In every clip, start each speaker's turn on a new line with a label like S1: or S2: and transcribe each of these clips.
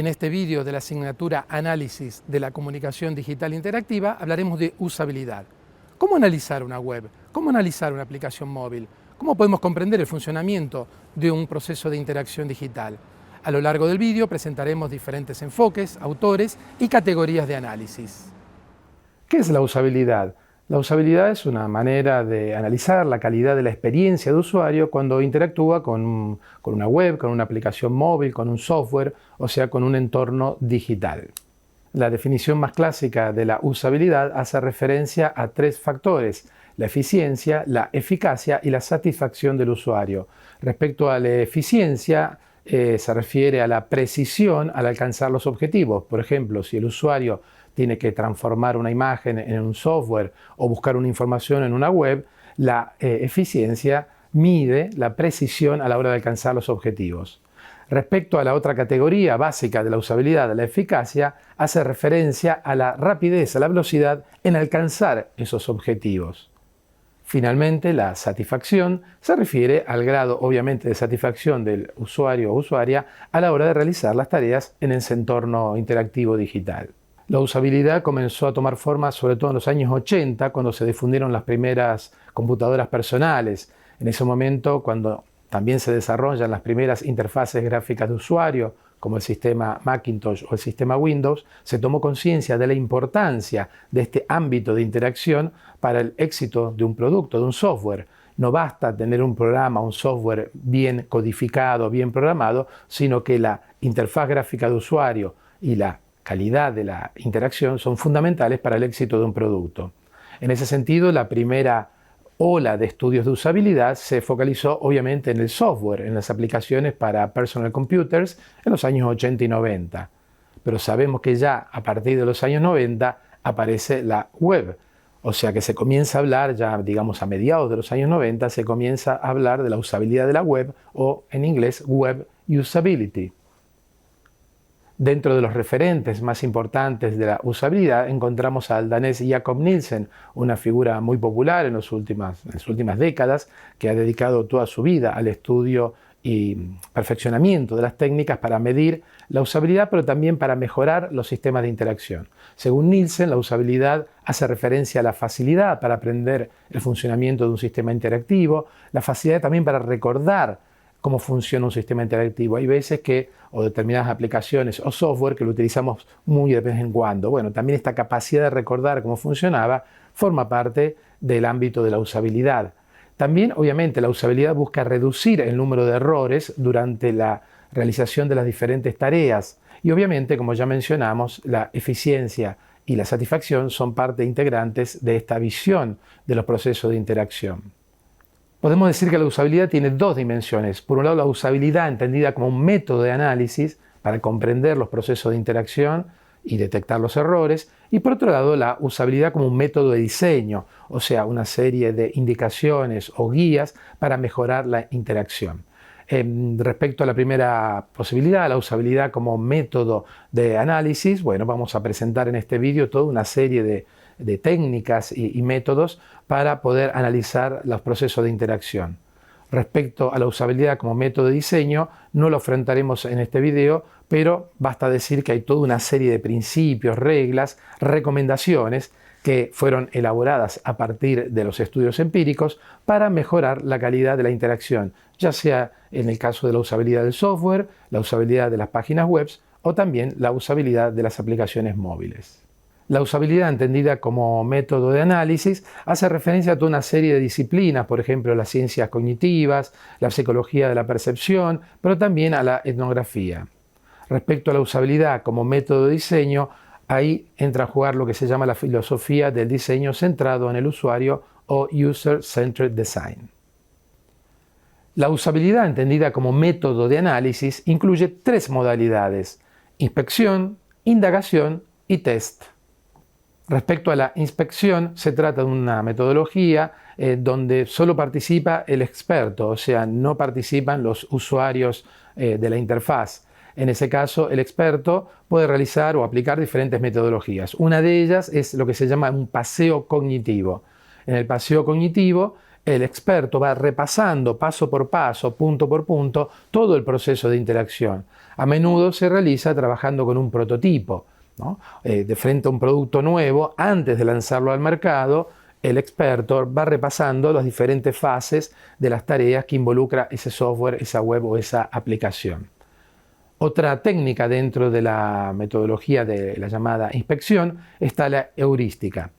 S1: En este vídeo de la asignatura Análisis de la Comunicación Digital Interactiva hablaremos de usabilidad. ¿Cómo analizar una web? ¿Cómo analizar una aplicación móvil? ¿Cómo podemos comprender el funcionamiento de un proceso de interacción digital? A lo largo del vídeo presentaremos diferentes enfoques, autores y categorías de análisis. ¿Qué es la usabilidad? La usabilidad es una manera de analizar la calidad de la experiencia de usuario cuando interactúa con una web, con una aplicación móvil, con un software, o sea, con un entorno digital. La definición más clásica de la usabilidad hace referencia a tres factores: la eficiencia, la eficacia y la satisfacción del usuario. Respecto a la eficiencia, se refiere a la precisión al alcanzar los objetivos. Por ejemplo, si el usuario tiene que transformar una imagen en un software o buscar una información en una web, la eficiencia mide la precisión a la hora de alcanzar los objetivos. Respecto a la otra categoría básica de la usabilidad, la eficacia, hace referencia a la rapidez, a la velocidad en alcanzar esos objetivos. Finalmente, la satisfacción se refiere al grado, obviamente, de satisfacción del usuario o usuaria a la hora de realizar las tareas en ese entorno interactivo digital. La usabilidad comenzó a tomar forma sobre todo en los años 80, cuando se difundieron las primeras computadoras personales. En ese momento, cuando también se desarrollan las primeras interfaces gráficas de usuario, como el sistema Macintosh o el sistema Windows, se tomó conciencia de la importancia de este ámbito de interacción para el éxito de un producto, de un software. No basta tener un programa, un software bien codificado, bien programado, sino que la interfaz gráfica de usuario y la calidad de la interacción son fundamentales para el éxito de un producto. En ese sentido, la primera ola de estudios de usabilidad se focalizó obviamente en el software, en las aplicaciones para personal computers en los años 80 y 90. Pero sabemos que ya a partir de los años 90 aparece la web. O sea que se comienza a hablar, ya digamos a mediados de los años 90, se comienza a hablar de la usabilidad de la web, o en inglés Web Usability. Dentro de los referentes más importantes de la usabilidad encontramos al danés Jakob Nielsen, una figura muy popular en las últimas décadas, que ha dedicado toda su vida al estudio y perfeccionamiento de las técnicas para medir la usabilidad, pero también para mejorar los sistemas de interacción. Según Nielsen, la usabilidad hace referencia a la facilidad para aprender el funcionamiento de un sistema interactivo, la facilidad también para recordar cómo funciona un sistema interactivo. Hay veces o determinadas aplicaciones o software que lo utilizamos muy de vez en cuando. Bueno, también esta capacidad de recordar cómo funcionaba forma parte del ámbito de la usabilidad. También, obviamente, la usabilidad busca reducir el número de errores durante la realización de las diferentes tareas. Y obviamente, como ya mencionamos, la eficiencia y la satisfacción son parte integrantes de esta visión de los procesos de interacción. Podemos decir que la usabilidad tiene dos dimensiones. Por un lado, la usabilidad entendida como un método de análisis para comprender los procesos de interacción y detectar los errores. Y por otro lado, la usabilidad como un método de diseño, o sea, una serie de indicaciones o guías para mejorar la interacción. Respecto a la primera posibilidad, la usabilidad como método de análisis, bueno, vamos a presentar en este vídeo toda una serie de técnicas y métodos para poder analizar los procesos de interacción. Respecto a la usabilidad como método de diseño, no lo enfrentaremos en este video, pero basta decir que hay toda una serie de principios, reglas, recomendaciones que fueron elaboradas a partir de los estudios empíricos para mejorar la calidad de la interacción, ya sea en el caso de la usabilidad del software, la usabilidad de las páginas web o también la usabilidad de las aplicaciones móviles. La usabilidad, entendida como método de análisis, hace referencia a toda una serie de disciplinas, por ejemplo, las ciencias cognitivas, la psicología de la percepción, pero también a la etnografía. Respecto a la usabilidad como método de diseño, ahí entra a jugar lo que se llama la filosofía del diseño centrado en el usuario o User-Centered Design. La usabilidad, entendida como método de análisis, incluye tres modalidades: inspección, indagación y test. Respecto a la inspección, se trata de una metodología donde solo participa el experto, o sea, no participan los usuarios de la interfaz. En ese caso, el experto puede realizar o aplicar diferentes metodologías. Una de ellas es lo que se llama un paseo cognitivo. En el paseo cognitivo, el experto va repasando paso por paso, punto por punto, todo el proceso de interacción. A menudo se realiza trabajando con un prototipo, ¿no? De frente a un producto nuevo, antes de lanzarlo al mercado, el experto va repasando las diferentes fases de las tareas que involucra ese software, esa web o esa aplicación. Otra técnica dentro de la metodología de la llamada inspección está la heurística.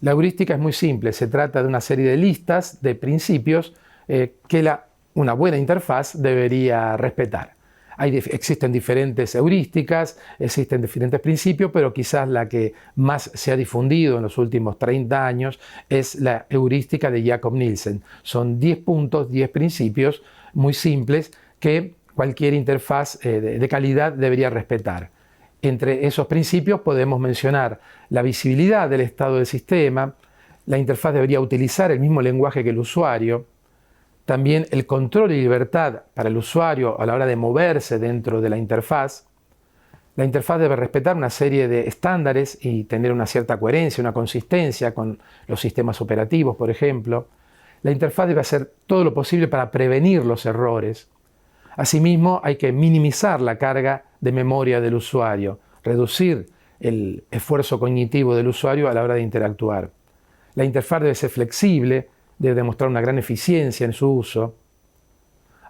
S1: La heurística es muy simple, se trata de una serie de listas de principios que una buena interfaz debería respetar. Existen diferentes heurísticas, existen diferentes principios, pero quizás la que más se ha difundido en los últimos 30 años es la heurística de Jakob Nielsen. Son 10 puntos, 10 principios muy simples que cualquier interfaz de calidad debería respetar. Entre esos principios podemos mencionar la visibilidad del estado del sistema, la interfaz debería utilizar el mismo lenguaje que el usuario, también el control y libertad para el usuario a la hora de moverse dentro de la interfaz. La interfaz debe respetar una serie de estándares y tener una cierta coherencia, una consistencia con los sistemas operativos, por ejemplo. La interfaz debe hacer todo lo posible para prevenir los errores. Asimismo, hay que minimizar la carga de memoria del usuario, reducir el esfuerzo cognitivo del usuario a la hora de interactuar. La interfaz debe ser flexible, debe demostrar una gran eficiencia en su uso.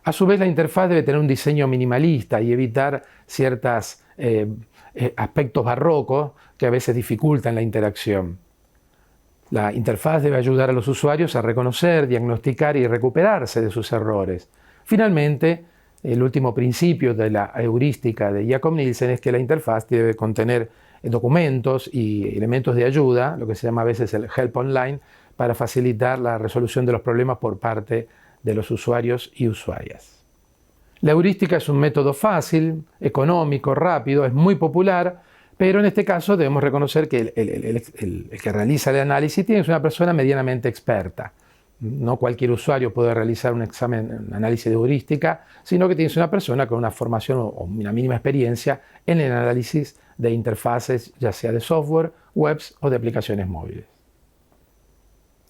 S1: A su vez, la interfaz debe tener un diseño minimalista y evitar ciertos aspectos barrocos que a veces dificultan la interacción. La interfaz debe ayudar a los usuarios a reconocer, diagnosticar y recuperarse de sus errores. Finalmente, el último principio de la heurística de Jakob Nielsen es que la interfaz debe contener documentos y elementos de ayuda, lo que se llama a veces el help online, para facilitar la resolución de los problemas por parte de los usuarios y usuarias. La heurística es un método fácil, económico, rápido, es muy popular, pero en este caso debemos reconocer que el que realiza el análisis tiene que ser una persona medianamente experta. No cualquier usuario puede realizar un análisis de heurística, sino que tiene que ser una persona con una formación o una mínima experiencia en el análisis de interfaces, ya sea de software, webs o de aplicaciones móviles.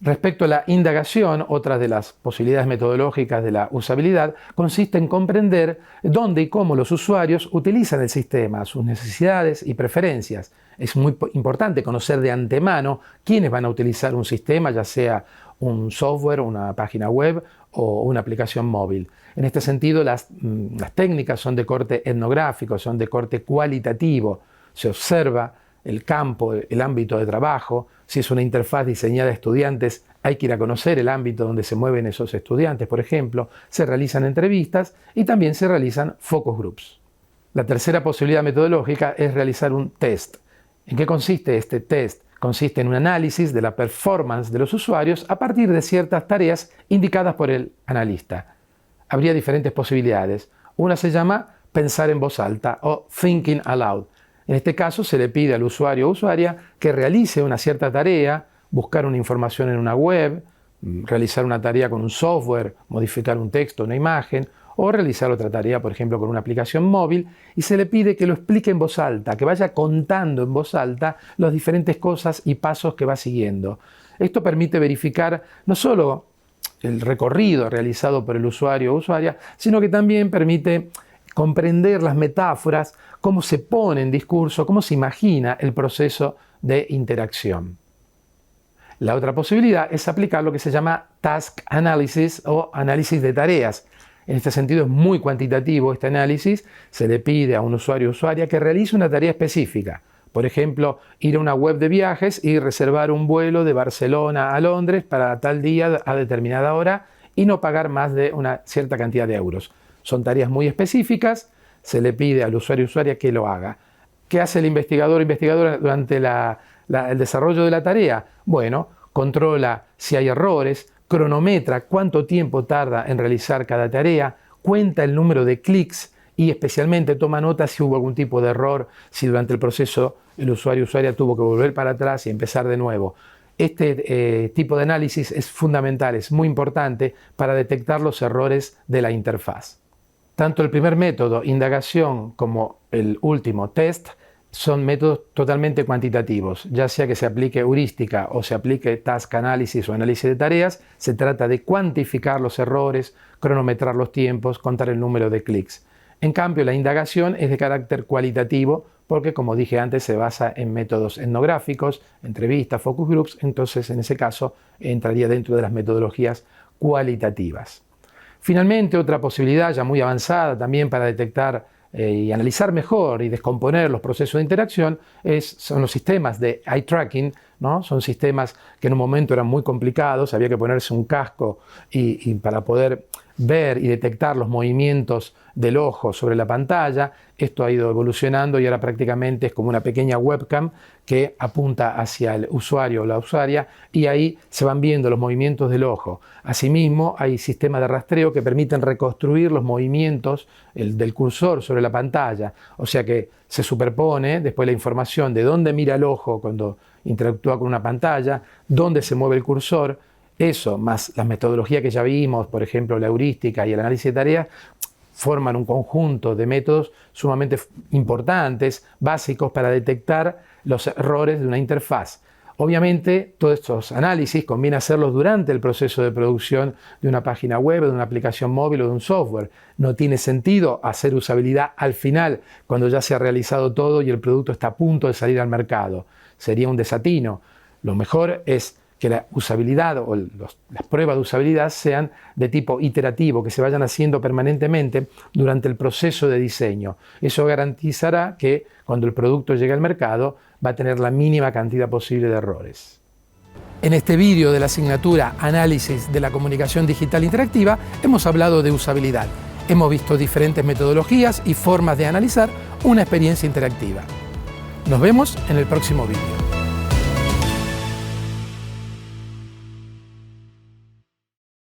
S1: Respecto a la indagación, otra de las posibilidades metodológicas de la usabilidad consiste en comprender dónde y cómo los usuarios utilizan el sistema, sus necesidades y preferencias. Es muy importante conocer de antemano quiénes van a utilizar un sistema, ya sea un software, una página web o una aplicación móvil. En este sentido, las técnicas son de corte etnográfico, son de corte cualitativo. Se observa el campo, el ámbito de trabajo. Si es una interfaz diseñada a estudiantes, hay que ir a conocer el ámbito donde se mueven esos estudiantes, por ejemplo. Se realizan entrevistas y también se realizan focus groups. La tercera posibilidad metodológica es realizar un test. ¿En qué consiste este test? Consiste en un análisis de la performance de los usuarios a partir de ciertas tareas indicadas por el analista. Habría diferentes posibilidades. Una se llama pensar en voz alta o thinking aloud. En este caso se le pide al usuario o usuaria que realice una cierta tarea, buscar una información en una web, realizar una tarea con un software, modificar un texto, una imagen, o realizar otra tarea, por ejemplo, con una aplicación móvil, y se le pide que lo explique en voz alta, que vaya contando en voz alta las diferentes cosas y pasos que va siguiendo. Esto permite verificar no solo el recorrido realizado por el usuario o usuaria, sino que también permite comprender las metáforas, cómo se pone en discurso, cómo se imagina el proceso de interacción. La otra posibilidad es aplicar lo que se llama task analysis o análisis de tareas. En este sentido es muy cuantitativo este análisis. Se le pide a un usuario o usuaria que realice una tarea específica. Por ejemplo, ir a una web de viajes y reservar un vuelo de Barcelona a Londres para tal día a determinada hora y no pagar más de una cierta cantidad de euros. Son tareas muy específicas, se le pide al usuario o usuaria que lo haga. ¿Qué hace el investigador o investigadora durante el desarrollo de la tarea? Bueno, controla si hay errores, cronometra cuánto tiempo tarda en realizar cada tarea, cuenta el número de clics y especialmente toma nota si hubo algún tipo de error, si durante el proceso el usuario o usuaria tuvo que volver para atrás y empezar de nuevo. Este tipo de análisis es fundamental, es muy importante para detectar los errores de la interfaz. Tanto el primer método, indagación, como el último, test, son métodos totalmente cuantitativos, ya sea que se aplique heurística o se aplique task analysis o análisis de tareas, se trata de cuantificar los errores, cronometrar los tiempos, contar el número de clics. En cambio, la indagación es de carácter cualitativo porque, como dije antes, se basa en métodos etnográficos, entrevistas, focus groups, entonces en ese caso entraría dentro de las metodologías cualitativas. Finalmente, otra posibilidad ya muy avanzada también para detectar y analizar mejor y descomponer los procesos de interacción son los sistemas de eye tracking, ¿no? Son sistemas que en un momento eran muy complicados, había que ponerse un casco y para poder ver y detectar los movimientos del ojo sobre la pantalla. Esto ha ido evolucionando y ahora prácticamente es como una pequeña webcam que apunta hacia el usuario o la usuaria y ahí se van viendo los movimientos del ojo. Asimismo, hay sistemas de rastreo que permiten reconstruir los movimientos del cursor sobre la pantalla. O sea que se superpone después la información de dónde mira el ojo cuando interactúa con una pantalla, dónde se mueve el cursor. Eso, más las metodologías que ya vimos, por ejemplo, la heurística y el análisis de tareas, forman un conjunto de métodos sumamente importantes, básicos para detectar los errores de una interfaz. Obviamente, todos estos análisis conviene hacerlos durante el proceso de producción de una página web, de una aplicación móvil o de un software. No tiene sentido hacer usabilidad al final, cuando ya se ha realizado todo y el producto está a punto de salir al mercado. Sería un desatino. Lo mejor es que la usabilidad o las pruebas de usabilidad sean de tipo iterativo, que se vayan haciendo permanentemente durante el proceso de diseño. Eso garantizará que cuando el producto llegue al mercado va a tener la mínima cantidad posible de errores. En este vídeo de la asignatura Análisis de la Comunicación Digital Interactiva hemos hablado de usabilidad. Hemos visto diferentes metodologías y formas de analizar una experiencia interactiva. Nos vemos en el próximo vídeo.